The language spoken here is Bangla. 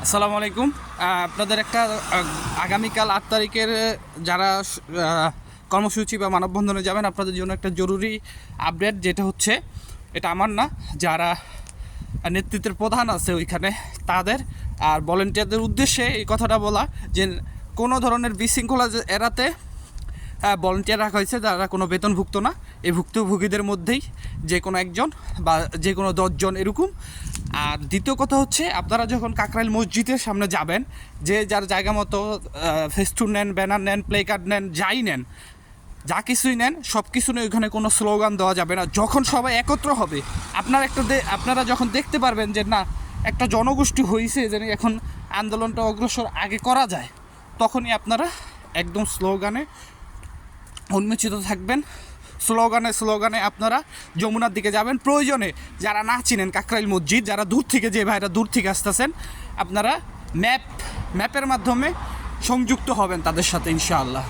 আসসালামু আলাইকুম। আপনাদের একটা আগামীকাল ৮ তারিখের যারা কর্মসূচি বা মানববন্ধনে যাবেন আপনাদের জন্য একটা জরুরি আপডেট, যেটা হচ্ছে এটা আমার না, যারা নেতৃত্বের প্রধান আছে ওইখানে তাদের আর ভলেন্টিয়ারদের উদ্দেশ্যে এই কথাটা বলা যে কোনো ধরনের বিশৃঙ্খলা এড়াতে ভলেন্টিয়ার রাখা হয়েছে যারা কোনো বেতনভুক্ত না। এই ভুক্তভোগীদের মধ্যেই যে কোনো একজন বা যে কোনো 10 জন এরকম। আর দ্বিতীয় কথা হচ্ছে, আপনারা যখন কাকরাইল মসজিদের সামনে যাবেন, যে যার জায়গা মতো ফেস্টুন নেন, ব্যানার নেন, প্লে কার্ড নেন, যাই নেন, যা কিছুই নেন, সব কিছু নিয়ে ওইখানে কোনো স্লোগান দেওয়া যাবে না। যখন সবাই একত্র হবে, আপনারা যখন দেখতে পারবেন যে না একটা জনগোষ্ঠী হয়েছে, যে এখন আন্দোলনটা অগ্রসর আগে করা যায়, তখনই আপনারা একদম স্লোগানে উন্মোচিত থাকবেন। স্লোগানে আপনারা যমুনার দিকে যাবেন। প্রয়োজনে যারা না চিনেন কাকরাইল মসজিদ, যারা দূর থেকে, যে ভাইরা দূর থেকে আসতেছেন, আপনারা ম্যাপের মাধ্যমে সংযুক্ত হবেন তাদের সাথে ইনশাআল্লাহ।